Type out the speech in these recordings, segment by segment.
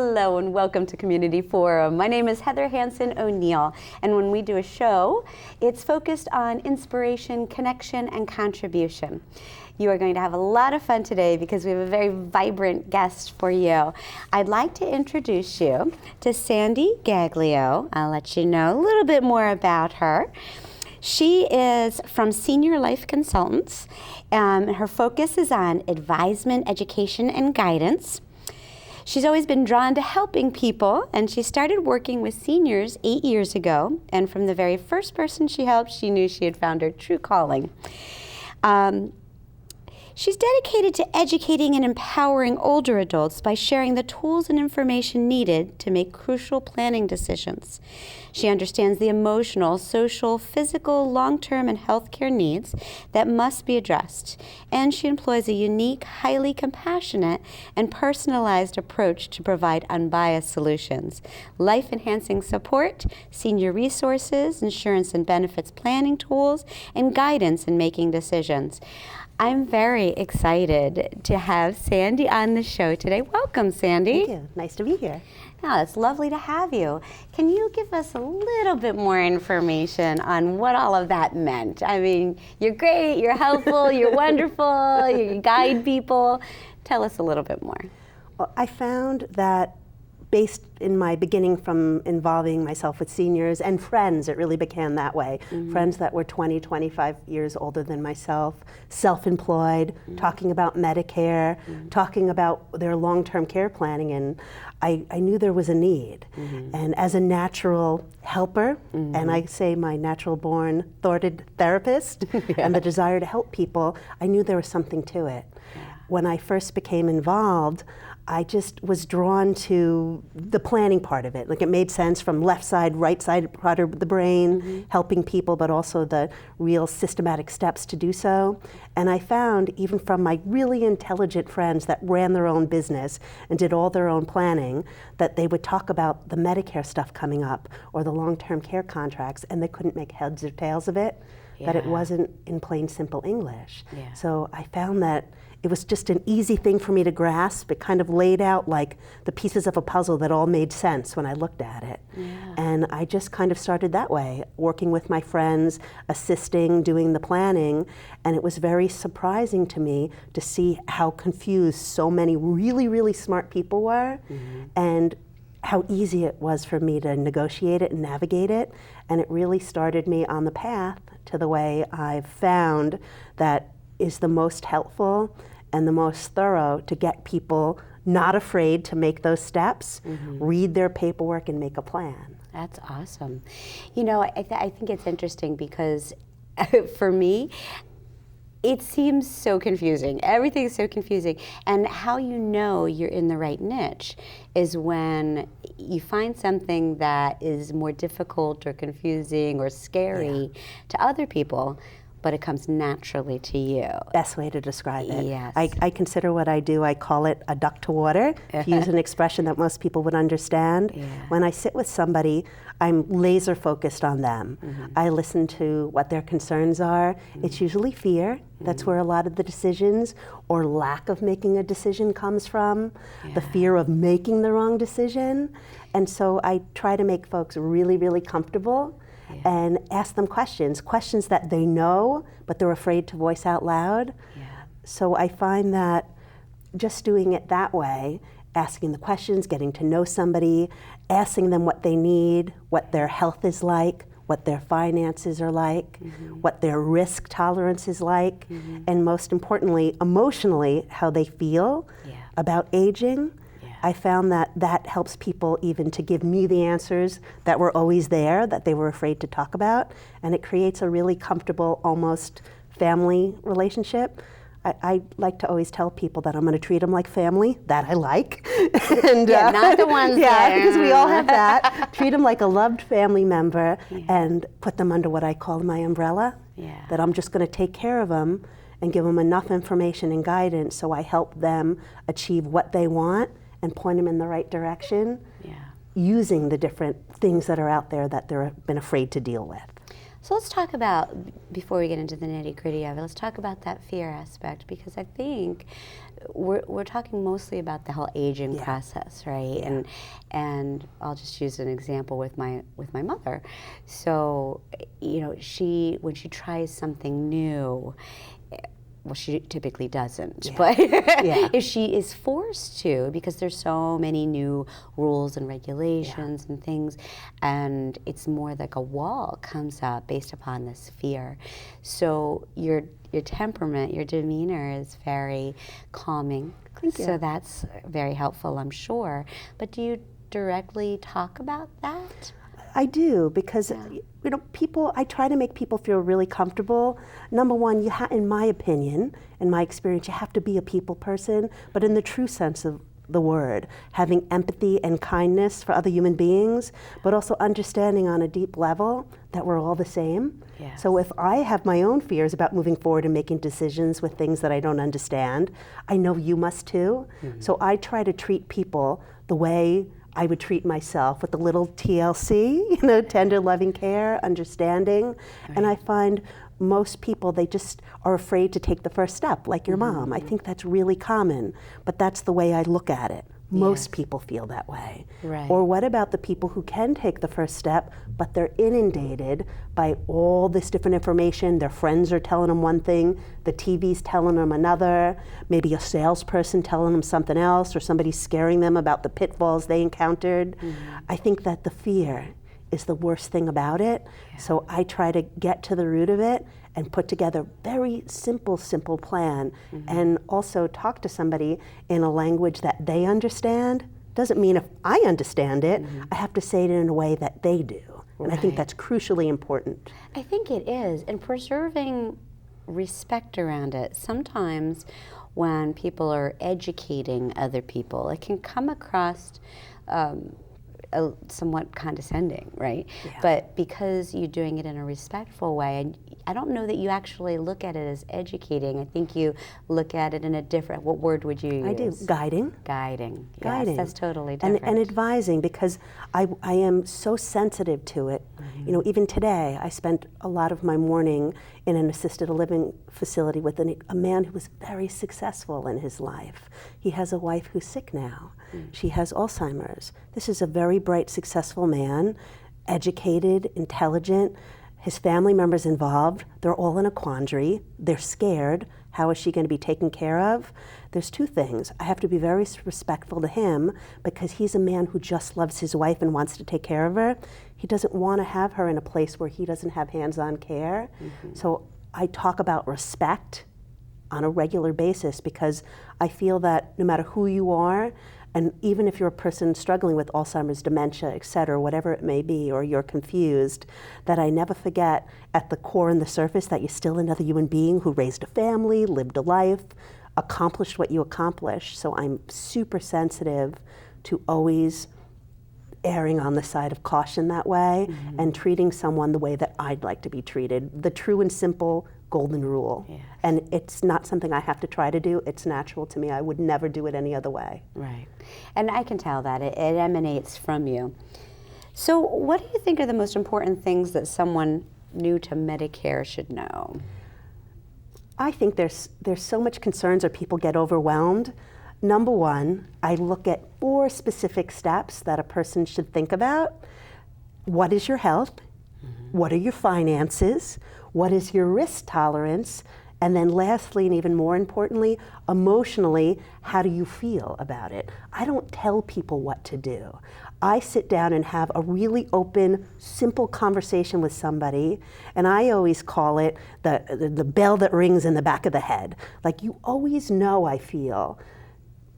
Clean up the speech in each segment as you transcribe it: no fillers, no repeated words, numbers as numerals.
Hello and welcome to Community Forum. My name is Heather Hansen O'Neill, and when we do a show, it's focused on inspiration, connection, and contribution. You are going to have a lot of fun today because we have a very vibrant guest for you. I'd like to introduce you to Sandy Gaglio. I'll let you know a little bit more about her. She is from Senior Life Consultants. Her focus is on advisement, education, and guidance. She's always been drawn to helping people, and she started working with seniors 8 years ago. And from the very first person she helped, she knew she had found her true calling. She's dedicated to educating and empowering older adults by sharing the tools and information needed to make crucial planning decisions. She understands the emotional, social, physical, long-term, and healthcare needs that must be addressed. And she employs a unique, highly compassionate, and personalized approach to provide unbiased solutions. Life-enhancing support, senior resources, insurance and benefits planning tools, and guidance in making decisions. I'm very excited to have Sandy on the show today. Welcome, Sandy. Thank you. Nice to be here. Yeah, it's lovely to have you. Can you give us a little bit more information on what all of that meant? I mean, you're great, you're helpful, you're wonderful, you guide people. Tell us a little bit more. Well, I found that based in my beginning from involving myself with seniors and friends, it really began that way. Mm-hmm. Friends that were 20, 25 years older than myself, self-employed, mm-hmm. talking about Medicare, mm-hmm. talking about their long-term care planning, and I knew there was a need. Mm-hmm. And as a natural helper, mm-hmm. and I say my natural-born thwarted therapist, yeah. and the desire to help people, I knew there was something to it. Yeah. When I first became involved, I just was drawn to the planning part of it. Like, it made sense from left side, right side part of the brain, mm-hmm. helping people, but also the real systematic steps to do so. And I found, even from my really intelligent friends that ran their own business and did all their own planning, that they would talk about the Medicare stuff coming up or the long-term care contracts, and they couldn't make heads or tails of it, yeah. that it wasn't in plain, simple English. Yeah. So I found that it was just an easy thing for me to grasp. It kind of laid out like the pieces of a puzzle that all made sense when I looked at it. Yeah. And I just kind of started that way, working with my friends, assisting, doing the planning. And it was very surprising to me to see how confused so many really, really smart people were, mm-hmm. and how easy it was for me to negotiate it and navigate it. And it really started me on the path to the way I've found that is the most helpful and the most thorough to get people not afraid to make those steps, mm-hmm. read their paperwork, and make a plan. That's awesome. You know, I think it's interesting because for me, it seems so confusing. Everything's so confusing. And how you know you're in the right niche is when you find something that is more difficult or confusing or scary, yeah. to other people, but it comes naturally to you. Best way to describe it. Yes. I consider what I do, I call it a duck to water, to use an expression that most people would understand. Yeah. When I sit with somebody, I'm laser focused on them. Mm-hmm. I listen to what their concerns are. Mm-hmm. It's usually fear. Mm-hmm. That's where a lot of the decisions or lack of making a decision comes from, yeah. the fear of making the wrong decision. And so I try to make folks really, really comfortable, yeah. and ask them questions that they know, but they're afraid to voice out loud. Yeah. So I find that just doing it that way, asking the questions, getting to know somebody, asking them what they need, what their health is like, what their finances are like, mm-hmm. what their risk tolerance is like, mm-hmm. and most importantly, emotionally, how they feel, yeah. about aging. I found that that helps people even to give me the answers that were always there, that they were afraid to talk about, and it creates a really comfortable, almost family relationship. I like to always tell people that I'm going to treat them like family, that I like. And, yeah, not the ones yeah, because we all have that. Treat them like a loved family member, yeah. and put them under what I call my umbrella, yeah. that I'm just going to take care of them and give them enough information and guidance so I help them achieve what they want and point them in the right direction, yeah. using the different things that are out there that they've been afraid to deal with. So let's talk about, before we get into the nitty-gritty of it, let's talk about that fear aspect, because I think we're talking mostly about the whole aging Yeah. process, right? Yeah. And I'll just use an example with my mother. So, you know, when she tries something new, well, she typically doesn't, Yeah. but Yeah. if she is forced to, because there's so many new rules and regulations and things, and it's more like a wall comes up based upon this fear. So your temperament, your demeanor is very calming. Thank you. So that's very helpful, I'm sure. But do you directly talk about that? I do, because you know, people. I try to make people feel really comfortable. Number one, in my opinion, in my experience, you have to be a people person, but in the true sense of the word, having empathy and kindness for other human beings, but also understanding on a deep level that we're all the same. Yes. So if I have my own fears about moving forward and making decisions with things that I don't understand, I know you must too. Mm-hmm. So I try to treat people the way I would treat myself, with a little TLC, you know, tender, loving care, understanding. And I find most people, they just are afraid to take the first step, like your mom. I think that's really common, but that's the way I look at it. Most people feel that way. Right. Or what about the people who can take the first step, but they're inundated by all this different information? Their friends are telling them one thing, the TV's telling them another, maybe a salesperson telling them something else, or somebody scaring them about the pitfalls they encountered. I think that the fear is the worst thing about it. So I try to get to the root of it and put together a very simple plan, and also talk to somebody in a language that they understand. Doesn't mean if I understand it, I have to say it in a way that they do. And I think that's crucially important. I think it is, and preserving respect around it. Sometimes when people are educating other people, it can come across somewhat condescending, right? Yeah. But because you're doing it in a respectful way, and I don't know that you actually look at it as educating. I think you look at it in a different, what word would you use? I do. Guiding. Guiding. Guiding. Yes, that's totally different. And advising, because I am so sensitive to it. You know, even today, I spent a lot of my morning in an assisted living facility with a man who was very successful in his life. He has a wife who's sick now. She has Alzheimer's. This is a very bright, successful man, educated, intelligent. His family members involved, they're all in a quandary. They're scared. How is she going to be taken care of? There's two things. I have to be very respectful to him, because he's a man who just loves his wife and wants to take care of her. He doesn't want to have her in a place where he doesn't have hands-on care. So I talk about respect on a regular basis, because I feel that no matter who you are, and even if you're a person struggling with Alzheimer's, dementia, et cetera, whatever it may be, or you're confused, that I never forget at the core and the surface that you're still another human being who raised a family, lived a life, accomplished what you accomplished. So I'm super sensitive to always erring on the side of caution that way, and treating someone the way that I'd like to be treated. The true and simple golden rule. Yes. And it's not something I have to try to do. It's natural to me. I would never do it any other way. Right. And I can tell that. It emanates from you. So what do you think are the most important things that someone new to Medicare should know? I think there's so much concerns, or people get overwhelmed. Number one, I look at 4 specific steps that a person should think about. What is your health? What are your finances? What is your risk tolerance? And then lastly, and even more importantly, emotionally, how do you feel about it? I don't tell people what to do. I sit down and have a really open, simple conversation with somebody, and I always call it the bell that rings in the back of the head. Like, you always know, I feel,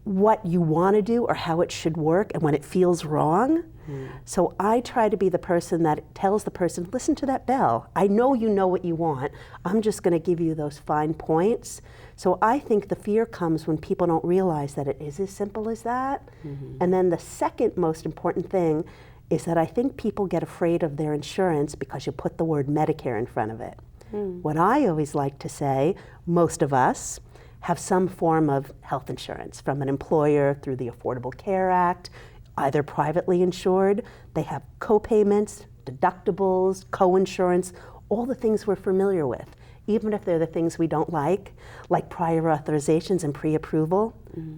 what you want to do or how it should work, and when it feels wrong. So I try to be the person that tells the person, listen to that bell. I know you know what you want. I'm just going to give you those fine points. So I think the fear comes when people don't realize that it is as simple as that. And then the second most important thing is that I think people get afraid of their insurance because you put the word Medicare in front of it. What I always like to say, most of us have some form of health insurance from an employer through the Affordable Care Act, either privately insured. They have co-payments, deductibles, co-insurance, all the things we're familiar with, even if they're the things we don't like prior authorizations and pre-approval.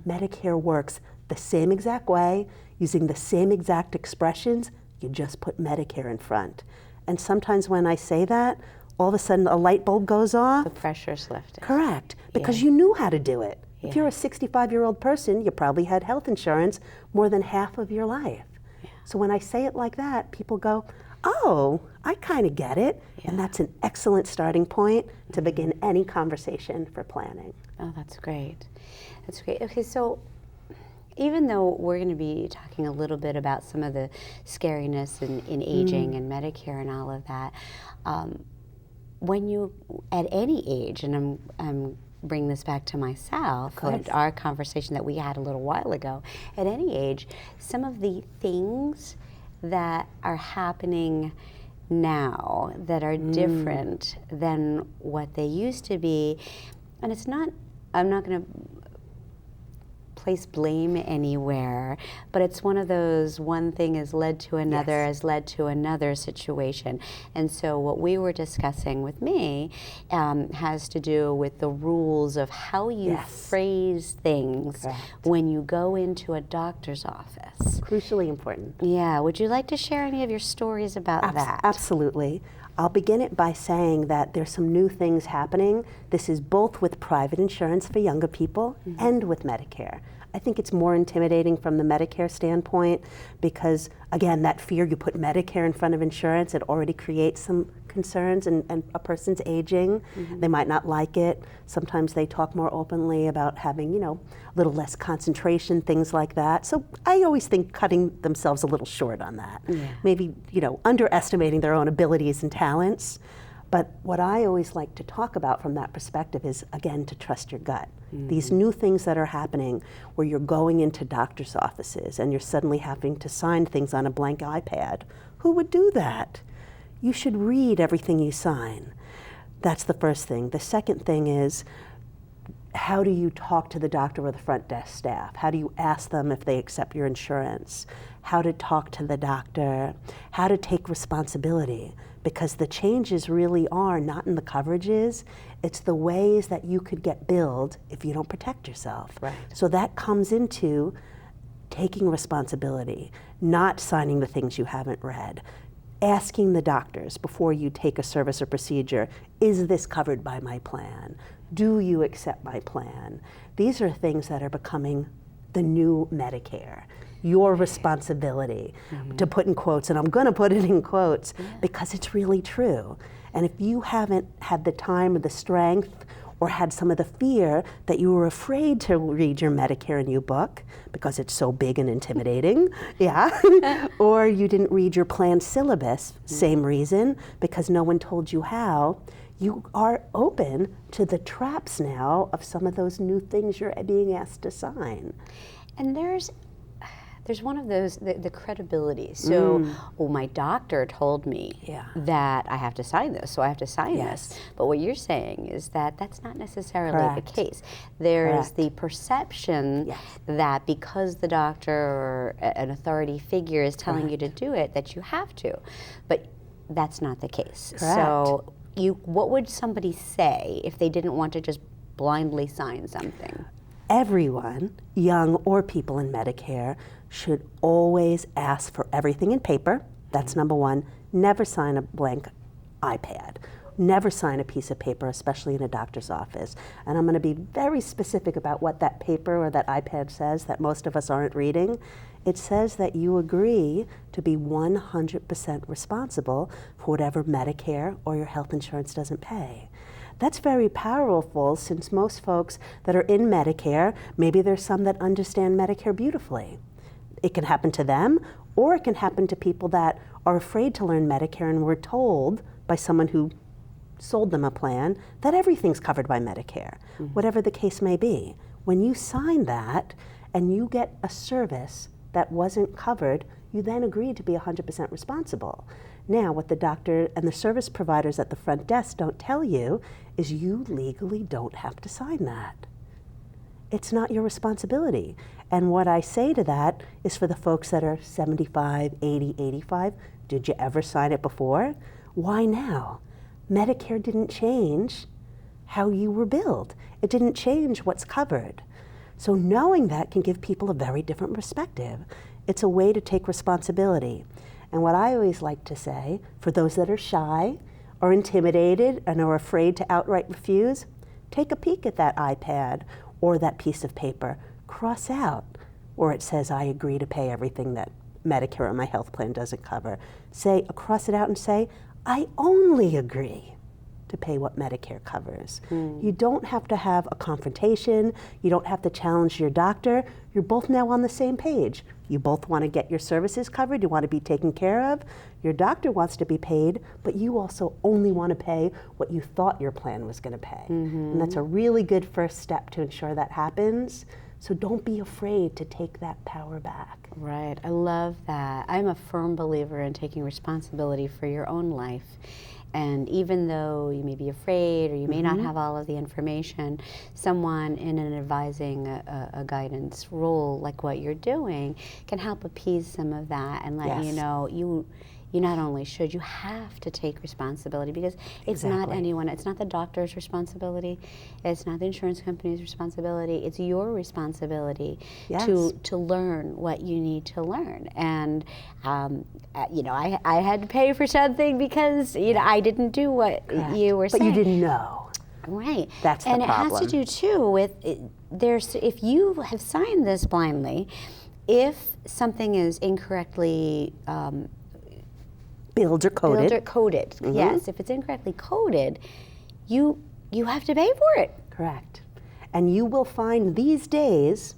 Medicare works the same exact way, using the same exact expressions. You just put Medicare in front. And sometimes when I say that, all of a sudden a light bulb goes off. The pressure's lifted. Correct, because Yeah. you knew how to do it. Yeah. If you're a 65-year-old person, you probably had health insurance more than half of your life. Yeah. So when I say it like that, people go, oh, I kind of get it. And Yeah. that's an excellent starting point to begin any conversation for planning. Oh, that's great. That's great. Okay, so even though we're going to be talking a little bit about some of the scariness in aging and Medicare and all of that, when you, at any age, and I'm bring this back to myself, course. our conversation that we had a little while ago, at any age, some of the things that are happening now that are different than what they used to be, and it's not, I'm not going to place blame anywhere, but it's one of those one thing has led to another, Yes. has led to another situation. And so what we were discussing with me has to do with the rules of how you Yes. phrase things Correct. when you go into a doctor's office. Crucially important. Yeah, would you like to share any of your stories about that? Absolutely. I'll begin it by saying that there's some new things happening. This is both with private insurance for younger people and with Medicare. I think it's more intimidating from the Medicare standpoint because, again, that fear you put Medicare in front of insurance, it already creates some concerns, and a person's aging. They might not like it. Sometimes they talk more openly about having, a little less concentration, things like that. So I always think cutting themselves a little short on that. Yeah. Maybe, underestimating their own abilities and talents. But what I always like to talk about from that perspective is, again, to trust your gut. These new things that are happening where you're going into doctor's offices and you're suddenly having to sign things on a blank iPad. Who would do that? You should read everything you sign. That's the first thing. The second thing is, how do you talk to the doctor or the front desk staff? How do you ask them if they accept your insurance? How to talk to the doctor? How to take responsibility? Because the changes really are not in the coverages, it's the ways that you could get billed if you don't protect yourself. Right. So that comes into taking responsibility, not signing the things you haven't read, asking the doctors before you take a service or procedure, is this covered by my plan? Do you accept my plan? These are things that are becoming the new Medicare. Your responsibility, to put in quotes, and I'm going to put it in quotes because it's really true. And if you haven't had the time or the strength or had some of the fear that you were afraid to read your Medicare new book because it's so big and intimidating, or you didn't read your plan syllabus, same reason, because no one told you how, you are open to the traps now of some of those new things you're being asked to sign. And there's one of those, the credibility. So, my doctor told me Yeah. that I have to sign this, so I have to sign Yes. this. But what you're saying is that that's not necessarily Correct. the case. There is Correct. the perception Yes. that because the doctor or an authority figure is telling you to do it, that you have to. But that's not the case. Correct. So, what would somebody say if they didn't want to just blindly sign something? Everyone, young or people in Medicare, should always ask for everything in paper. That's number one. Never sign a blank iPad. Never sign a piece of paper, especially in a doctor's office. And I'm going to be very specific about what that paper or that iPad says that most of us aren't reading. It says that you agree to be 100% responsible for whatever Medicare or your health insurance doesn't pay. That's very powerful since most folks that are in Medicare, maybe there's some that understand Medicare beautifully. It can happen to them, or it can happen to people that are afraid to learn Medicare and were told by someone who sold them a plan that everything's covered by Medicare, whatever the case may be. When you sign that and you get a service that wasn't covered, you then agree to be 100% responsible. Now, what the doctor and the service providers at the front desk don't tell you is you legally don't have to sign that. It's not your responsibility. And what I say to that is for the folks that are 75, 80, 85, did you ever sign it before? Why now? Medicare didn't change how you were billed. It didn't change what's covered. So knowing that can give people a very different perspective. It's a way to take responsibility. And what I always like to say, for those that are shy or intimidated and are afraid to outright refuse, take a peek at that iPad or that piece of paper. Cross out where it says, I agree to pay everything that Medicare or my health plan doesn't cover. Cross it out and say, I only agree to pay what Medicare covers. You don't have to have a confrontation. You don't have to challenge your doctor. You're both now on the same page. You both want to get your services covered. You want to be taken care of. Your doctor wants to be paid, but you also only want to pay what you thought your plan was going to pay. And that's a really good first step to ensure that happens. So don't be afraid to take that power back. Right, I love that. I'm a firm believer in taking responsibility for your own life. And even though you may be afraid or you may not have all of the information, someone in an advising a guidance role like what you're doing can help appease some of that and let you know you not only should, you have to take responsibility, because it's not anyone, it's not the doctor's responsibility, it's not the insurance company's responsibility, it's your responsibility to learn what you need to learn. And you know, I had to pay for something because I didn't do what you were saying. But you didn't know. Right. That's the problem. And it has to do too with if you have signed this blindly, if something is incorrectly billed or coded. Yes, if it's incorrectly coded, you have to pay for it. Correct. And you will find these days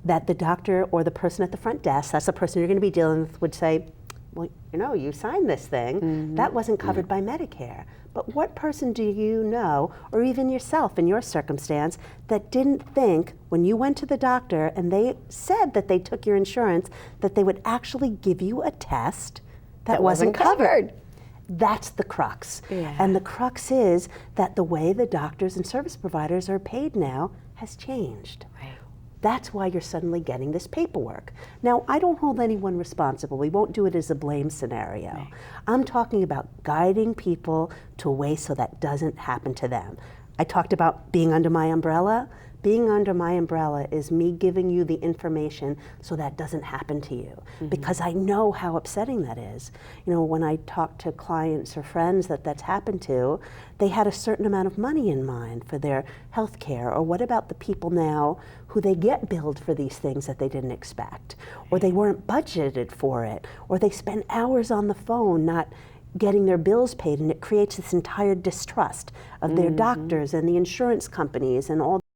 that the doctor or the person at the front desk, that's the person you're going to be dealing with, would say, well, you signed this thing. That wasn't covered by Medicare. But what person do you know, or even yourself in your circumstance, that didn't think when you went to the doctor and they said that they took your insurance, that they would actually give you a test that wasn't covered? That's the crux. And the crux is that the way the doctors and service providers are paid now has changed. Right. That's why you're suddenly getting this paperwork. Now, I don't hold anyone responsible. We won't do it as a blame scenario. Right. I'm talking about guiding people to a way so that doesn't happen to them. I talked about being under my umbrella. Being under my umbrella is me giving you the information so that doesn't happen to you, because I know how upsetting that is. When I talk to clients or friends that that's happened to, they had a certain amount of money in mind for their health care. Or what about the people now who they get billed for these things that they didn't expect, or they weren't budgeted for it, or they spend hours on the phone not getting their bills paid, and it creates this entire distrust of their doctors and the insurance companies and all